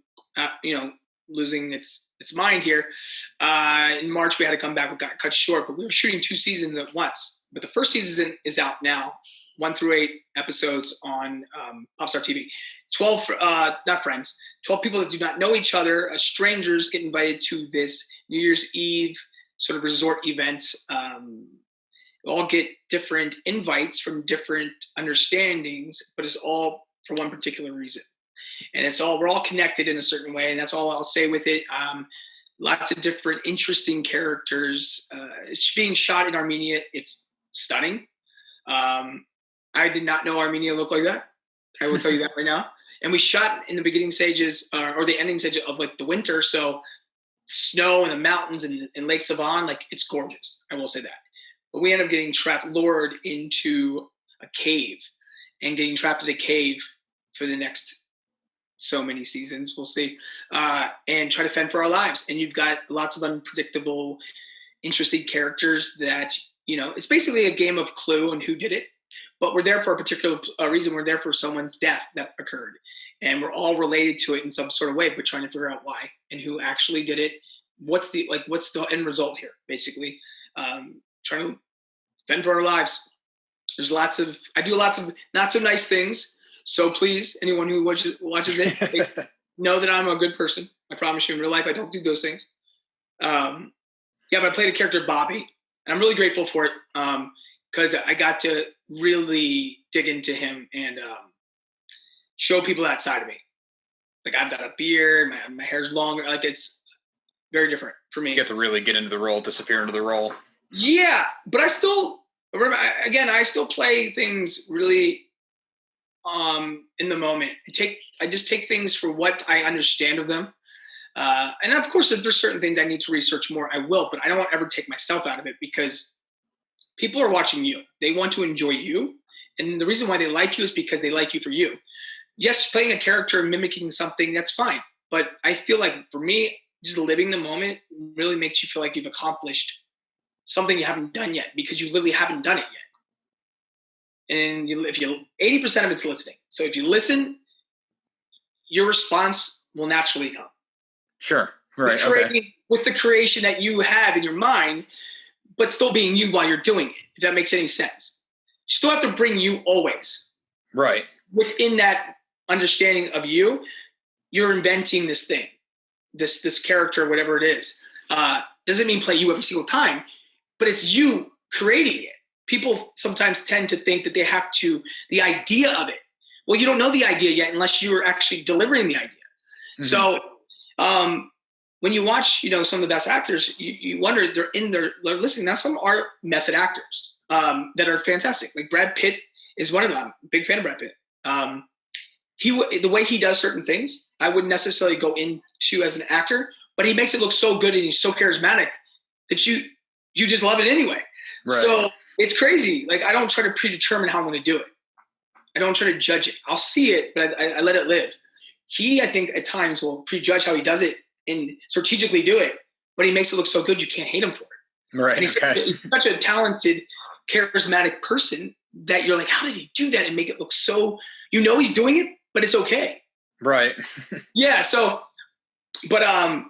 losing its mind here, in March we had to come back. We got cut short, but we were shooting 2 seasons at once. But the first season is out now, 1 through 8 episodes on Popstar TV. 12, not friends, 12 people that do not know each other, strangers get invited to this New Year's Eve sort of resort event. All get different invites from different understandings, but it's all for one particular reason. And we're all connected in a certain way. And that's all I'll say with it. Lots of different interesting characters. It's being shot in Armenia. It's stunning. I did not know Armenia looked like that. I will tell you that right now. And we shot in the beginning stages or the ending stages of like the winter. So snow and the mountains and Lake Savan, like it's gorgeous. I will say that. But we end up getting lured into a cave and getting trapped in a cave for the next so many seasons, we'll see, and try to fend for our lives. And you've got lots of unpredictable, interesting characters that, it's basically a game of Clue and who did it. But we're there for a particular reason. We're there for someone's death that occurred. And we're all related to it in some sort of way, but trying to figure out why and who actually did it. What's the end result here, basically? Trying to fend for our lives. I do lots of not so nice things. So please, anyone who watches it, know that I'm a good person. I promise you in real life, I don't do those things. But I played a character, Bobby, and I'm really grateful for it because I got to really dig into him and show people that side of me. Like I've got a beard, my hair's longer. Like it's very different for me. You get to really get into the role, disappear into the role. Yeah, but I still play things really in the moment. I just take things for what I understand of them. And of course, if there's certain things I need to research more, I will, but I don't want to ever take myself out of it because people are watching you. They want to enjoy you. And the reason why they like you is because they like you for you. Yes, playing a character, mimicking something, that's fine. But I feel like for me, just living the moment really makes you feel like you've accomplished something you haven't done yet because you literally haven't done it yet. And 80% of it's listening. So if you listen, your response will naturally come. Sure. Right. With the creation that you have in your mind, but still being you while you're doing it, if that makes any sense. You still have to bring you always. Right. Within that understanding of you, you're inventing this thing, this character, whatever it is. Doesn't mean play you every single time, but it's you creating it. People sometimes tend to think that they have the idea of it. Well, you don't know the idea yet unless you're actually delivering the idea. Mm-hmm. So when you watch, some of the best actors, you wonder they're listening. Now, some are method actors that are fantastic. Like Brad Pitt is one of them. I'm a big fan of Brad Pitt. The way he does certain things, I wouldn't necessarily go into as an actor, but he makes it look so good and he's so charismatic that you just love it anyway. Right. So it's crazy. Like I don't try to predetermine how I'm going to do it. I don't try to judge it. I'll see it, but I let it live. He, I think, at times will prejudge how he does it and strategically do it, but he makes it look so good you can't hate him for it. Right. And he's such a talented, charismatic person that you're like, how did he do that and make it look so? He's doing it, but it's okay. Right. Yeah. So, but I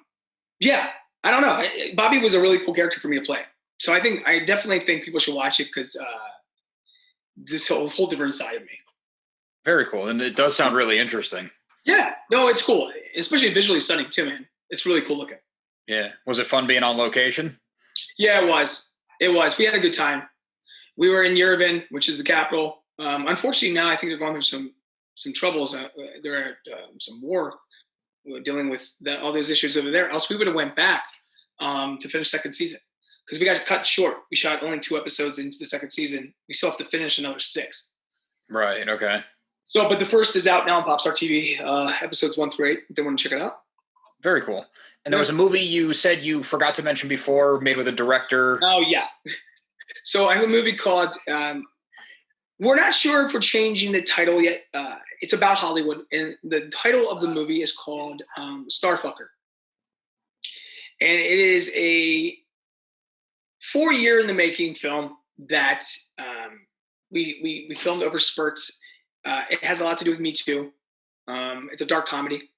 don't know. Bobby was a really cool character for me to play. So I definitely think people should watch it because this whole different side of me. Very cool. And it does sound really interesting. Yeah. No, it's cool. Especially visually stunning too, man. It's really cool looking. Yeah. Was it fun being on location? Yeah, it was. We had a good time. We were in Yerevan, which is the capital. Unfortunately, now I think they're going through some troubles. They're at some war. We're dealing with all those issues over there. Else we would have went back to finish second season. Because we got cut short. We shot only 2 episodes into the second season. We still have to finish another 6. Right. Okay. So, but the first is out now on Popstar TV, episodes 1 through 8. If they want to check it out. Very cool. And there was a movie you said you forgot to mention before, made with a director. Oh, yeah. So I have a movie called, we're not sure if we're changing the title yet. It's about Hollywood. And the title of the movie is called Starfucker. And it is a 4-year in the making film that we filmed over spurts. It has a lot to do with Me Too. It's a dark comedy.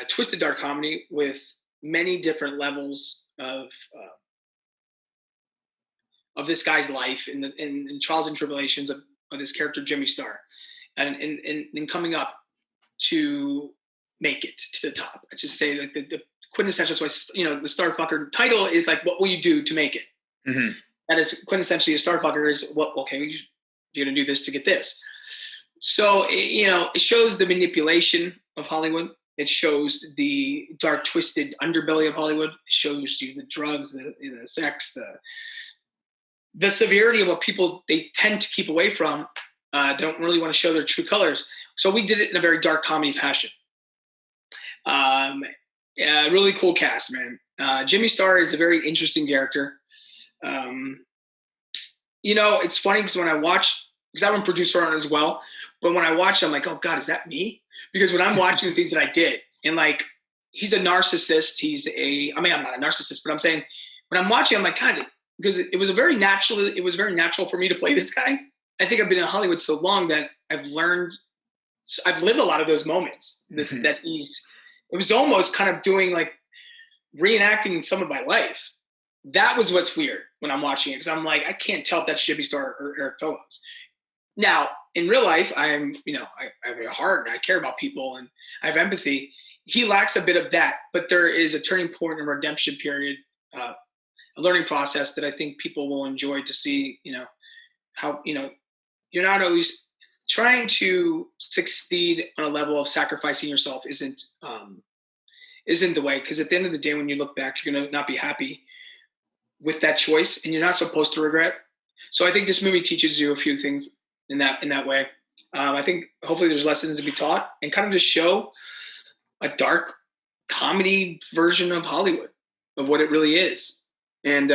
Twisted dark comedy with many different levels of this guy's life and the trials and tribulations of this character Jimmy Star, and coming up to make it to the top. I just say that the quintessential, that's why the Starfucker title is like, what will you do to make it? Mm-hmm. That is quintessentially a Starfucker is you're gonna do this to get this. So it shows the manipulation of Hollywood. It shows the dark, twisted underbelly of Hollywood. It shows you the drugs, the sex, the severity of what people they tend to keep away from. Don't really want to show their true colors. So we did it in a very dark comedy fashion. Really cool cast, man. Jimmy Star is a very interesting character. It's funny because when I watch, because I'm a producer on it as well, but when I watch, I'm like, oh God, is that me? Because when I'm watching the things that I did, and like, he's a narcissist. I'm not a narcissist, but I'm saying when I'm watching, I'm like, God, because it was very natural for me to play this guy. I think I've been in Hollywood so long that I've lived a lot of those moments. It was almost kind of doing like reenacting some of my life. That was what's weird when I'm watching it. Cause I'm like, I can't tell if that's Jimmy Star or Erik Fellows. Now, in real life, I have a heart and I care about people and I have empathy. He lacks a bit of that, but there is a turning point and redemption period, a learning process that I think people will enjoy to see, how, you're not always trying to succeed on a level of sacrificing yourself isn't the way. Because at the end of the day, when you look back, you're going to not be happy with that choice and you're not supposed to regret. So I think this movie teaches you a few things in that way. I think hopefully there's lessons to be taught and kind of just show a dark comedy version of Hollywood, of what it really is. And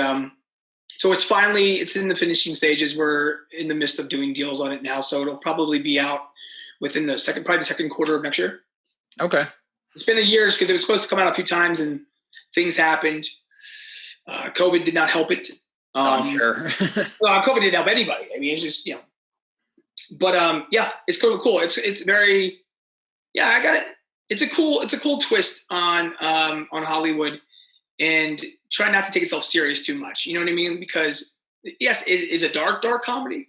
so it's in the finishing stages. We're in the midst of doing deals on it now. So it'll probably be out within the second quarter of next year. Okay. It's been a year because it was supposed to come out a few times and things happened. COVID did not help it. I'm sure. Well, COVID didn't help anybody. I mean, it's just, but it's cool. It's very, I got it. It's a cool twist on Hollywood, and try not to take itself serious too much. You know what I mean? Because yes, it is a dark comedy,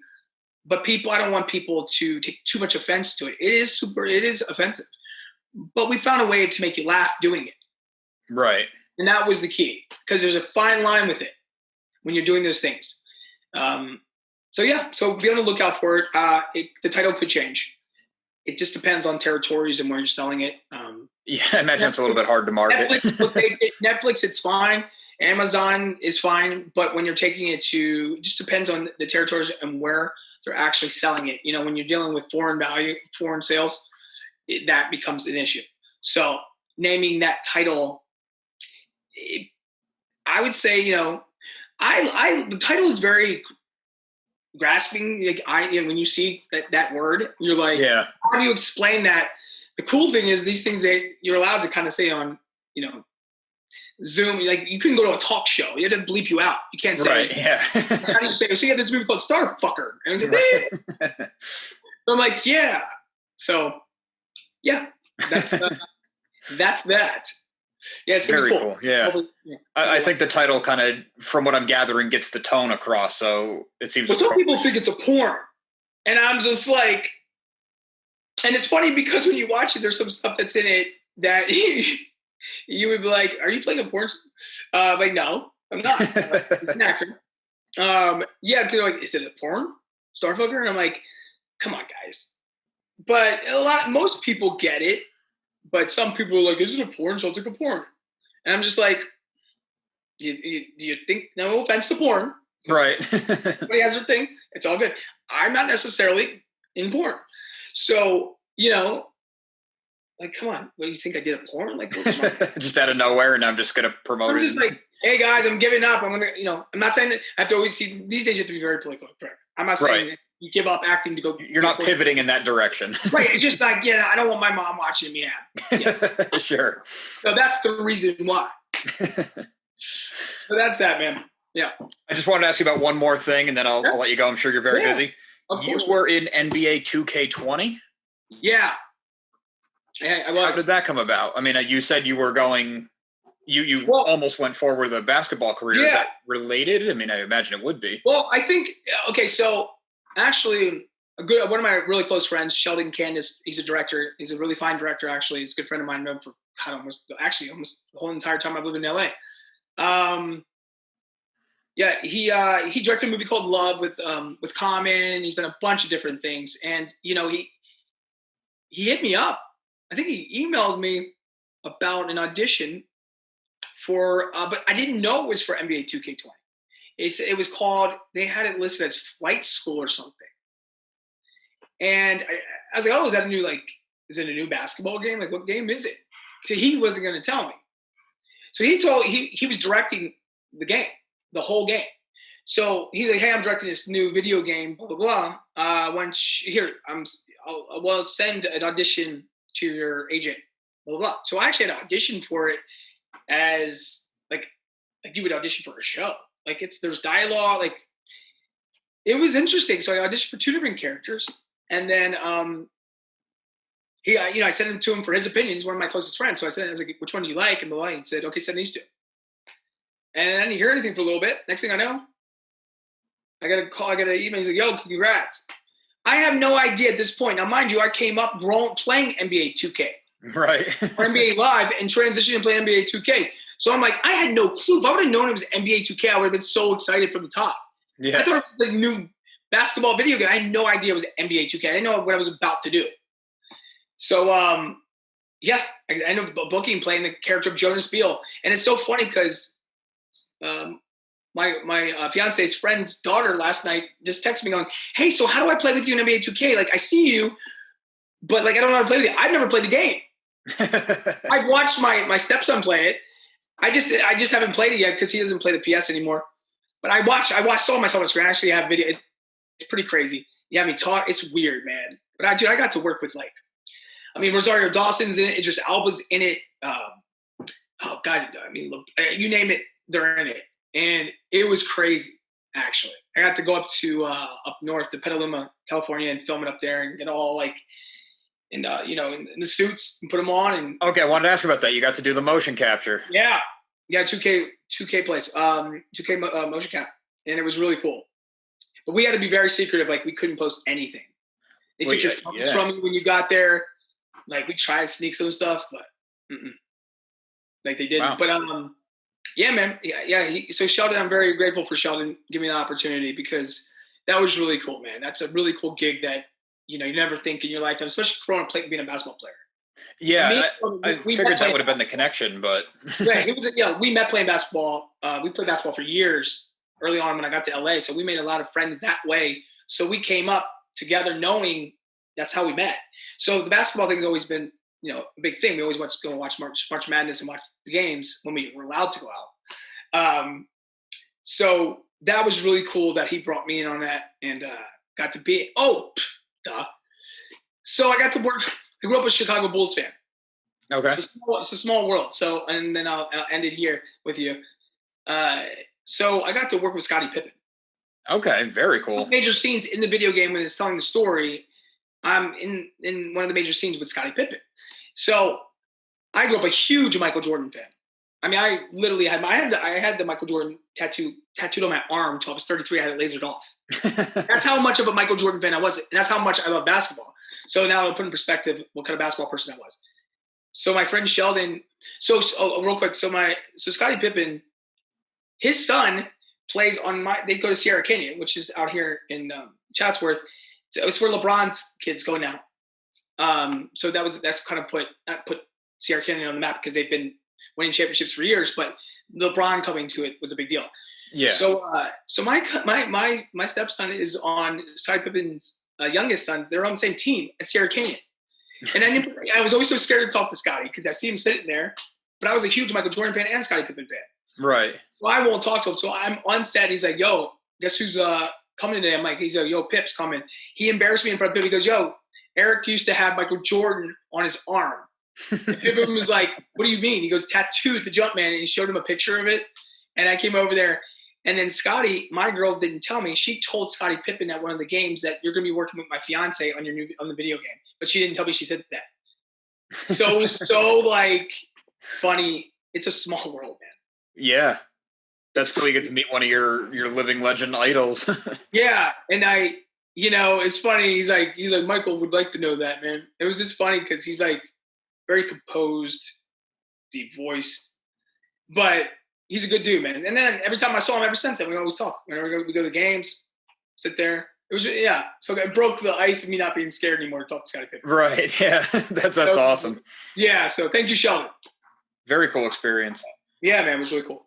but I don't want people to take too much offense to it. It is offensive, but we found a way to make you laugh doing it. Right. And that was the key, because there's a fine line with it when you're doing those things. So be on the lookout for it. The title could change. It just depends on territories and where you're selling it. I imagine it's a little bit hard to market. Netflix, it's fine. Amazon is fine. But when you're taking it it just depends on the territories and where they're actually selling it. When you're dealing with foreign sales, that becomes an issue. So naming that title, I would say, the title is very grasping. Like when you see that word, you're like, how do you explain that? The cool thing is these things that you're allowed to kind of say on, Zoom. Like you couldn't go to a talk show; you had to bleep you out. You can't say, right? Yeah. How do you say? So you have this movie called Starfucker, and I'm like, so I'm like, yeah. So that's that. Yeah, it's very cool. Yeah. I think the title kind of, from what I'm gathering, gets the tone across. So it seems. Well, some people think it's a porn, and I'm just like, and it's funny because when you watch it, there's some stuff that's in it that you would be like, "Are you playing a porn?" Like, no, I'm not. I'm an actor. Because they're like, "Is it a porn, Starfucker?" And I'm like, "Come on, guys." But most people get it. But some people are like, "Is it a porn?" So I'll take a porn. And I'm just like, you think, no offense to porn. Right. Everybody has their thing. It's all good. I'm not necessarily in porn. So, like, come on, what do you think I did a porn? Like, just out of nowhere, and I'm just gonna promote I'm it. just like, hey guys, I'm giving up. I'm gonna, I'm not saying that I have to always see. These days, you have to be very politically correct. I'm not saying that you give up acting to go. You're not pivoting in that direction, right? It's just like, I don't want my mom watching me act. Yeah. Sure. So that's the reason why. So that's that, man. Yeah. I just wanted to ask you about one more thing, and then I'll let you go. I'm sure you're very busy. Of course. You were in NBA 2K20? Yeah. I was. How did that come about? I mean, you said you were going – you almost went forward with a basketball career. Yeah. Is that related? I mean, I imagine it would be. Well, I think – okay, so actually one of my really close friends, Sheldon Candace, he's a director. He's a really fine director, actually. He's a good friend of mine. I've known him for almost the whole entire time I've lived in L.A. He directed a movie called Love with Common. He's done a bunch of different things. And, he hit me up. I think he emailed me about an audition for, but I didn't know it was for NBA 2K20. It was called, they had it listed as Flight School or something. And I was like, oh, is it a new basketball game? Like, what game is it? Because he wasn't going to tell me. So he was directing the game, the whole game. So he's like, hey, I'm directing this new video game, blah, blah, blah. I'll send an audition to your agent, blah, blah, blah. So I actually had to audition for it as like you would audition for a show. Like there's dialogue, like it was interesting. So I auditioned for 2 different characters. And then I sent him to him for his opinion. He's one of my closest friends. So I was like, which one do you like? And blah, blah. He said, okay, send these 2. And I didn't hear anything for a little bit. Next thing I know, I got a call, I got an email. He's like, yo, congrats. I have no idea at this point. Now, mind you, I came up playing NBA 2K. Right. Or NBA Live and transitioned and played NBA 2K. So I'm like, I had no clue. If I would have known it was NBA 2K, I would have been so excited from the top. Yeah. I thought it was the new basketball video game. I had no idea it was NBA 2K. I didn't know what I was about to do. So, I ended up booking playing the character of Jonas Biel. And it's so funny because my fiance's friend's daughter last night just texted me going, hey, so how do I play with you in NBA 2K? Like, I see you, but like I don't know how to play with you. I've never played the game. I've watched my stepson play it. I just haven't played it yet because he doesn't play the PS anymore. But saw myself on screen. I actually have video. It's pretty crazy. You have me talk. It's weird, man. But I got to work with Rosario Dawson's in it. Idris Elba's in it. You name it, they're in it. And it was crazy, actually. I got to go up north to Petaluma, California, and film it up there and get all in the suits and put them on. And okay, I wanted to ask about that. You got to do the motion capture. Yeah, 2K place, 2K motion cap, and it was really cool. But we had to be very secretive. Like we couldn't post anything. They took your phones from you when you got there. Like we tried to sneak some stuff, but like they didn't. Wow. But yeah, man, so Sheldon, I'm very grateful for Sheldon giving me the opportunity because that was really cool, man. That's a really cool gig that you never think in your lifetime, especially growing up being a basketball player. Yeah, I figured that would have been the connection, but we met playing basketball. We played basketball for years early on when I got to LA, so we made a lot of friends that way. So we came up together knowing that's how we met. So the basketball thing has always been, a big thing. We always want to go watch March Madness and watch the games when we were allowed to go out. So that was really cool that he brought me in on that and got to be. So I got to work. I grew up a Chicago Bulls fan. Okay. It's a small world. So, and then I'll end it here with you. So I got to work with Scottie Pippen. Okay, very cool. Major scenes in the video game when it's telling the story, I'm in one of the major scenes with Scottie Pippen. So I grew up a huge Michael Jordan fan. I mean, I literally had the Michael Jordan tattooed on my arm until I was 33. I had it lasered off. That's how much of a Michael Jordan fan I was. And that's how much I love basketball. So now I'll put in perspective what kind of basketball person I was. So my friend Sheldon, real quick. So Scottie Pippen, his son plays they go to Sierra Canyon, which is out here in Chatsworth. So it's where LeBron's kids go now. So that's kind of put Sierra Canyon on the map because they've been winning championships for years, but LeBron coming to it was a big deal. Yeah. So my stepson is on Scottie Pippen's youngest sons, they're on the same team at Sierra Canyon. And I was always so scared to talk to Scotty because I see him sitting there, but I was a huge Michael Jordan fan and Scottie Pippen fan. Right. So I won't talk to him. So I'm on set. He's like, yo, guess who's coming today? I'm like, he's like, yo, Pip's coming. He embarrassed me in front of Pip. He goes, yo, Erik used to have Michael Jordan on his arm. And Pippen was like, what do you mean? He goes, tattooed the Jumpman. And he showed him a picture of it. And I came over there. And then Scotty, my girl, didn't tell me. She told Scottie Pippen at one of the games that you're going to be working with my fiance on the video game. But she didn't tell me she said that. So it was so like funny. It's a small world, man. Yeah. That's cool. You get to meet one of your living legend idols. Yeah. And it's funny. He's like, Michael would like to know that, man. It was just funny because he's like very composed, deep voiced, but he's a good dude, man. And then every time I saw him ever since then, we always talk. Whenever we go to the games, sit there. It was, yeah. So it broke the ice of me not being scared anymore to talk to Scottie Pippen. Right. Yeah. That's awesome. Yeah. So thank you, Sheldon. Very cool experience. Yeah, man. It was really cool.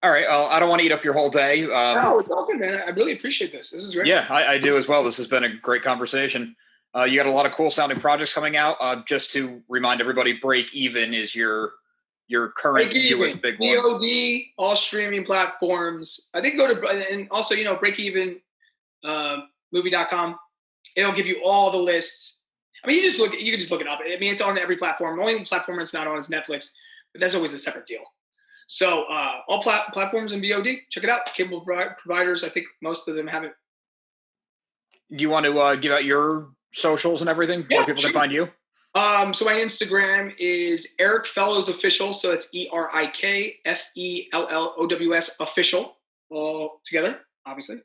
All right. I don't want to eat up your whole day. No, it's all good, man. I really appreciate this. This is great. Yeah, I do as well. This has been a great conversation. You got a lot of cool sounding projects coming out. Just to remind everybody, Break Even is your current newest big one. VOD, all streaming platforms. I think go to, and also, Break Even movie.com. It'll give you all the lists. I mean, you can just look it up. I mean, it's on every platform. The only platform it's not on is Netflix, but that's always a separate deal. So all platforms and VOD, check it out. Cable providers, I think most of them have it. Do you want to give out your socials and everything where people can find you? So my Instagram is Erik Fellows Official. So it's ErikFellows Official, all together, obviously.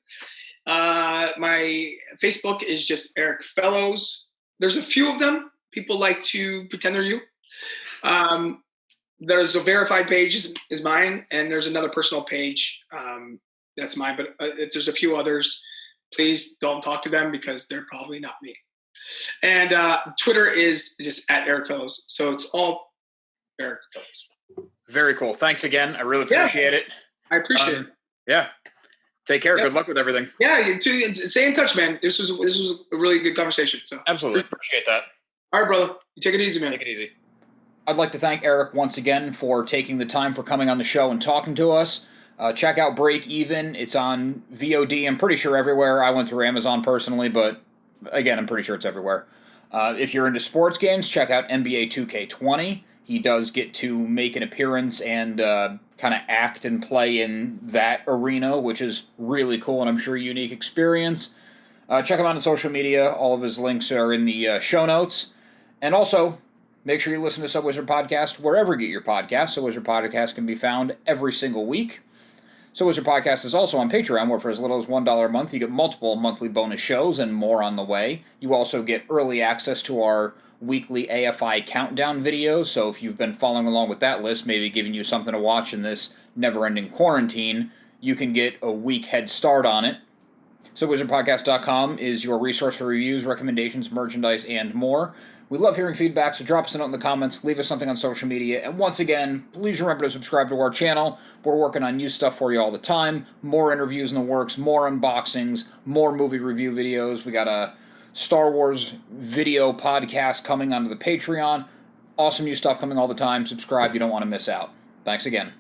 My Facebook is just Erik Fellows. There's a few of them. People like to pretend they're you. There's a verified page is mine, and there's another personal page that's mine. But if there's a few others, please don't talk to them because they're probably not me. And Twitter is just at Erik Fellows. So it's all Erik Fellows. Very cool. Thanks again. I really appreciate it. I appreciate it. Yeah. Take care. Good luck with everything. Yeah, you too. Stay in touch, man. This was a really good conversation. So absolutely appreciate that. All right, brother. You take it easy, man. Take it easy. I'd like to thank Erik once again for taking the time for coming on the show and talking to us. Check out Break Even. It's on VOD. I'm pretty sure everywhere. I went through Amazon personally, but again, I'm pretty sure it's everywhere. If you're into sports games, check out NBA 2K20. He does get to make an appearance and kind of act and play in that arena, which is really cool and I'm sure a unique experience. Check him out on social media. All of his links are in the show notes. And also, make sure you listen to Subwizard Podcast wherever you get your podcasts. Subwizard Podcast can be found every single week. Subwizard Podcast is also on Patreon, where for as little as $1 a month, you get multiple monthly bonus shows and more on the way. You also get early access to our weekly AFI countdown videos, so if you've been following along with that list, maybe giving you something to watch in this never-ending quarantine, you can get a week head start on it. SubwizardPodcast.com is your resource for reviews, recommendations, merchandise, and more. We love hearing feedback, so drop us a note in the comments, leave us something on social media, and once again, please remember to subscribe to our channel. We're working on new stuff for you all the time, more interviews in the works, more unboxings, more movie review videos. We got a Star Wars video podcast coming onto the Patreon. Awesome new stuff coming all the time. Subscribe, you don't want to miss out. Thanks again.